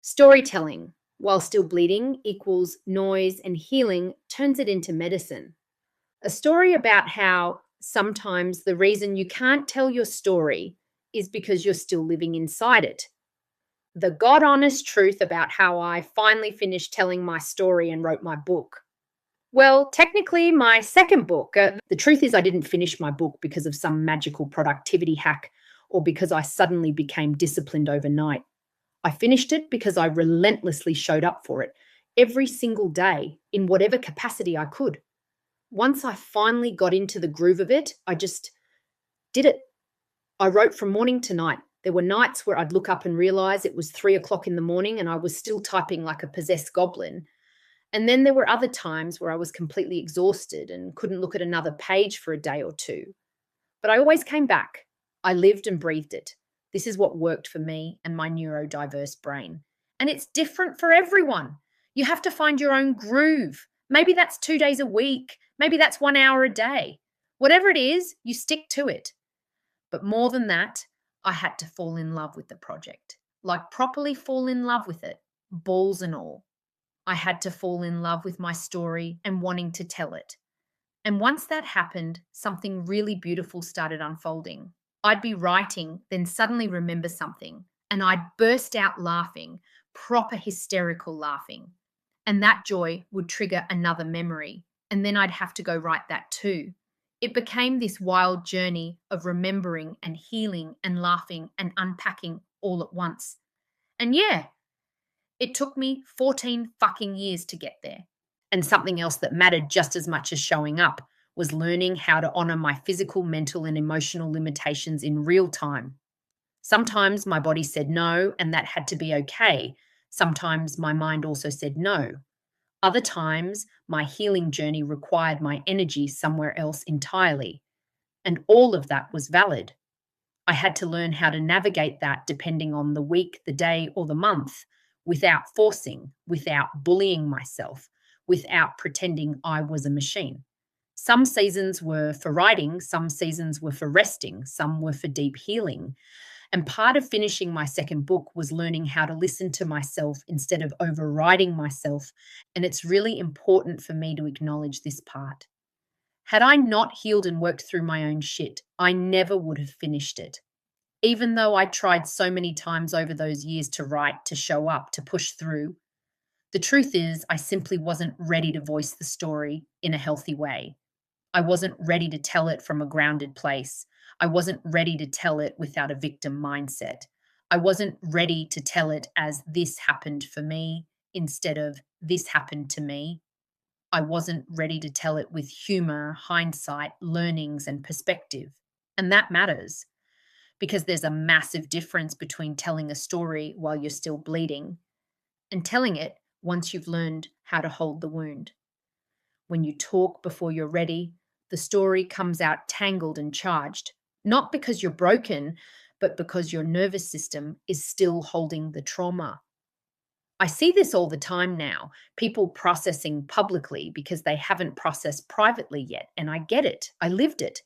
Storytelling, while still bleeding, equals noise, and healing turns it into medicine. A story about how sometimes the reason you can't tell your story is because you're still living inside it. The God honest truth about how I finally finished telling my story and wrote my book. Well, technically, my second book. The truth is, I didn't finish my book because of some magical productivity hack or because I suddenly became disciplined overnight. I finished it because I relentlessly showed up for it every single day in whatever capacity I could. Once I finally got into the groove of it, I just did it. I wrote from morning to night. There were nights where I'd look up and realize it was 3 o'clock in the morning and I was still typing like a possessed goblin. And then there were other times where I was completely exhausted and couldn't look at another page for a day or two. But I always came back. I lived and breathed it. This is what worked for me and my neurodiverse brain. And it's different for everyone. You have to find your own groove. Maybe that's 2 days a week. Maybe that's 1 hour a day. Whatever it is, you stick to it. But more than that, I had to fall in love with the project. Like properly fall in love with it, balls and all. I had to fall in love with my story and wanting to tell it. And once that happened, something really beautiful started unfolding. I'd be writing, then suddenly remember something, and I'd burst out laughing, proper hysterical laughing. And that joy would trigger another memory, and then I'd have to go write that too. It became this wild journey of remembering and healing and laughing and unpacking all at once. And yeah, it took me 14 fucking years to get there. And something else that mattered just as much as showing up was learning how to honor my physical, mental, and emotional limitations in real time. Sometimes my body said no, and that had to be okay. Sometimes my mind also said no. Other times, my healing journey required my energy somewhere else entirely. And all of that was valid. I had to learn how to navigate that depending on the week, the day, or the month, without forcing, without bullying myself, without pretending I was a machine. Some seasons were for writing, some seasons were for resting, some were for deep healing. And part of finishing my second book was learning how to listen to myself instead of overriding myself. And it's really important for me to acknowledge this part. Had I not healed and worked through my own shit, I never would have finished it. Even though I tried so many times over those years to write, to show up, to push through, the truth is I simply wasn't ready to voice the story in a healthy way. I wasn't ready to tell it from a grounded place. I wasn't ready to tell it without a victim mindset. I wasn't ready to tell it as this happened for me instead of this happened to me. I wasn't ready to tell it with humor, hindsight, learnings, and perspective. And that matters because there's a massive difference between telling a story while you're still bleeding and telling it once you've learned how to hold the wound. When you talk before you're ready, the story comes out tangled and charged, not because you're broken, but because your nervous system is still holding the trauma. I see this all the time now, people processing publicly because they haven't processed privately yet, and I get it. I lived it.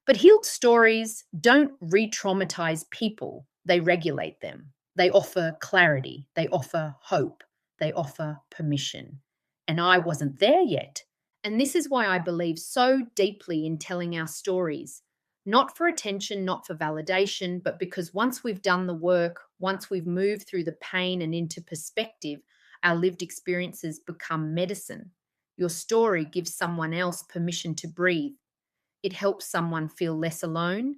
But healed stories don't re-traumatize people, they regulate them. They offer clarity, they offer hope, they offer permission. And I wasn't there yet. And this is why I believe so deeply in telling our stories, not for attention, not for validation, but because once we've done the work, once we've moved through the pain and into perspective, our lived experiences become medicine. Your story gives someone else permission to breathe. It helps someone feel less alone.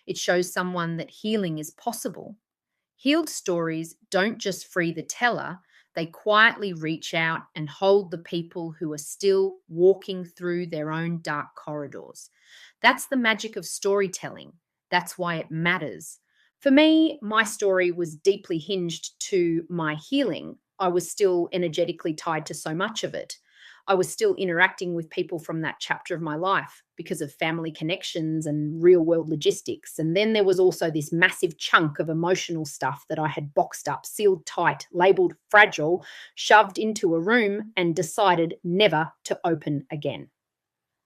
It shows someone that healing is possible. Healed stories don't just free the teller, they quietly reach out and hold the people who are still walking through their own dark corridors. That's the magic of storytelling. That's why it matters. For me, my story was deeply hinged to my healing. I was still energetically tied to so much of it. I was still interacting with people from that chapter of my life because of family connections and real world logistics. And then there was also this massive chunk of emotional stuff that I had boxed up, sealed tight, labeled fragile, shoved into a room and decided never to open again.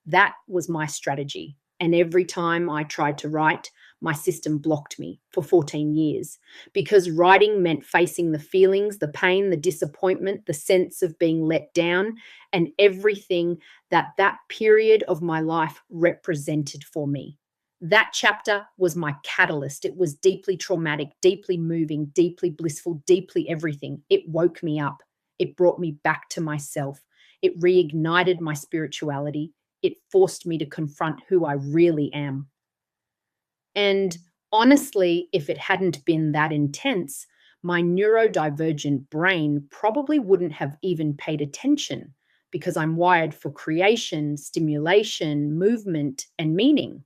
That was my strategy. And every time I tried to write, my system blocked me for 14 years because writing meant facing the feelings, the pain, the disappointment, the sense of being let down, and everything that period of my life represented for me. That chapter was my catalyst. It was deeply traumatic, deeply moving, deeply blissful, deeply everything. It woke me up. It brought me back to myself. It reignited my spirituality. It forced me to confront who I really am. And honestly, if it hadn't been that intense, my neurodivergent brain probably wouldn't have even paid attention because I'm wired for creation, stimulation, movement, and meaning.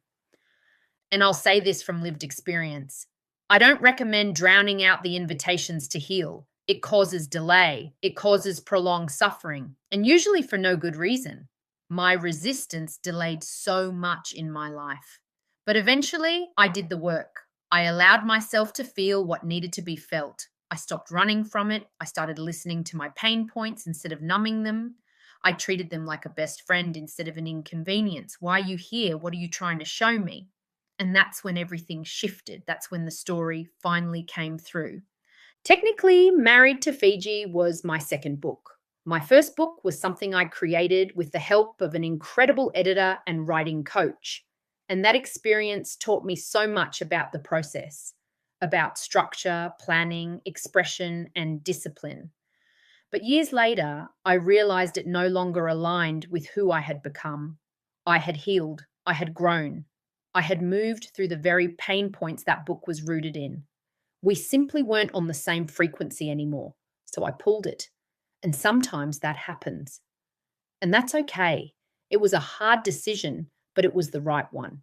And I'll say this from lived experience. I don't recommend drowning out the invitations to heal. It causes delay, it causes prolonged suffering, and usually for no good reason. My resistance delayed so much in my life. But eventually, I did the work. I allowed myself to feel what needed to be felt. I stopped running from it. I started listening to my pain points instead of numbing them. I treated them like a best friend instead of an inconvenience. Why are you here? What are you trying to show me? And that's when everything shifted. That's when the story finally came through. Technically, Married to Fiji was my second book. My first book was something I created with the help of an incredible editor and writing coach. And that experience taught me so much about the process, about structure, planning, expression, and discipline. But years later, I realized it no longer aligned with who I had become. I had healed. I had grown. I had moved through the very pain points that book was rooted in. We simply weren't on the same frequency anymore, so I pulled it. And sometimes that happens. And that's okay. It was a hard decision, but it was the right one.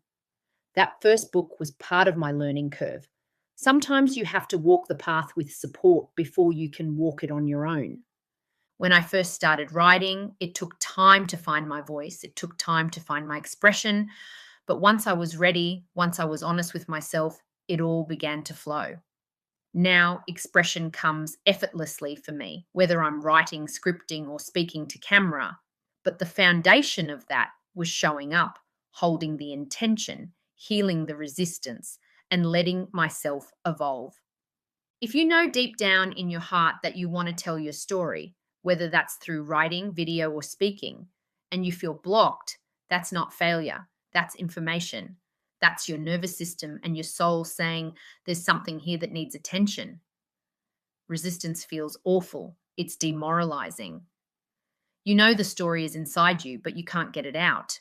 That first book was part of my learning curve. Sometimes you have to walk the path with support before you can walk it on your own. When I first started writing, it took time to find my voice. It took time to find my expression. But once I was ready, once I was honest with myself, it all began to flow. Now, expression comes effortlessly for me, whether I'm writing, scripting, or speaking to camera. But the foundation of that was showing up, holding the intention, healing the resistance, and letting myself evolve. If you know deep down in your heart that you want to tell your story, whether that's through writing, video, or speaking, and you feel blocked, that's not failure. That's information. That's your nervous system and your soul saying there's something here that needs attention. Resistance feels awful. It's demoralizing. You know the story is inside you, but you can't get it out.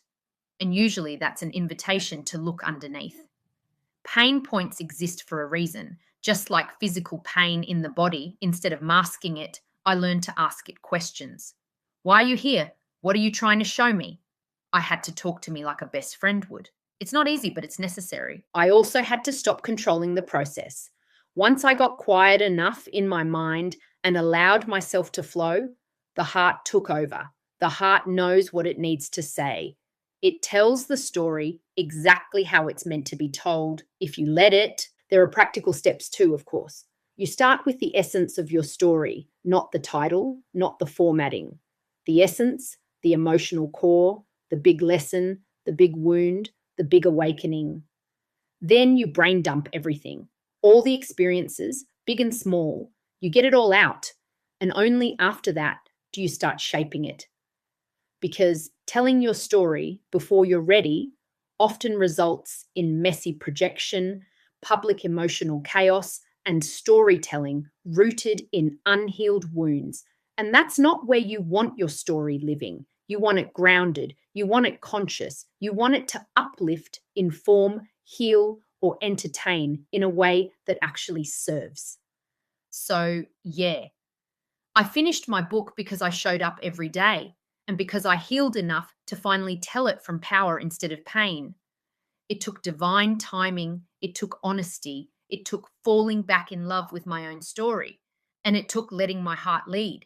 And usually that's an invitation to look underneath. Pain points exist for a reason. Just like physical pain in the body, instead of masking it, I learned to ask it questions. Why are you here? What are you trying to show me? I had to talk to me like a best friend would. It's not easy, but it's necessary. I also had to stop controlling the process. Once I got quiet enough in my mind and allowed myself to flow, the heart took over. The heart knows what it needs to say. It tells the story exactly how it's meant to be told. If you let it, there are practical steps too, of course. You start with the essence of your story, not the title, not the formatting. The essence, the emotional core, the big lesson, the big wound, the big awakening. Then you brain dump everything, all the experiences, big and small. You get it all out. And only after that do you start shaping it. Because telling your story before you're ready often results in messy projection, public emotional chaos, and storytelling rooted in unhealed wounds. And that's not where you want your story living. You want it grounded. You want it conscious. You want it to uplift, inform, heal, or entertain in a way that actually serves. So, yeah, I finished my book because I showed up every day and because I healed enough to finally tell it from power instead of pain. It took divine timing. It took honesty. It took falling back in love with my own story. And it took letting my heart lead.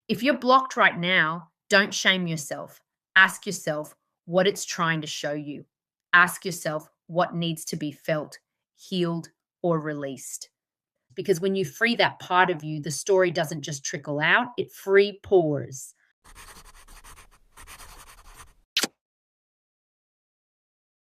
If you're blocked right now, don't shame yourself. Ask yourself what it's trying to show you. Ask yourself what needs to be felt, healed, or released. Because when you free that part of you, the story doesn't just trickle out, it free pours.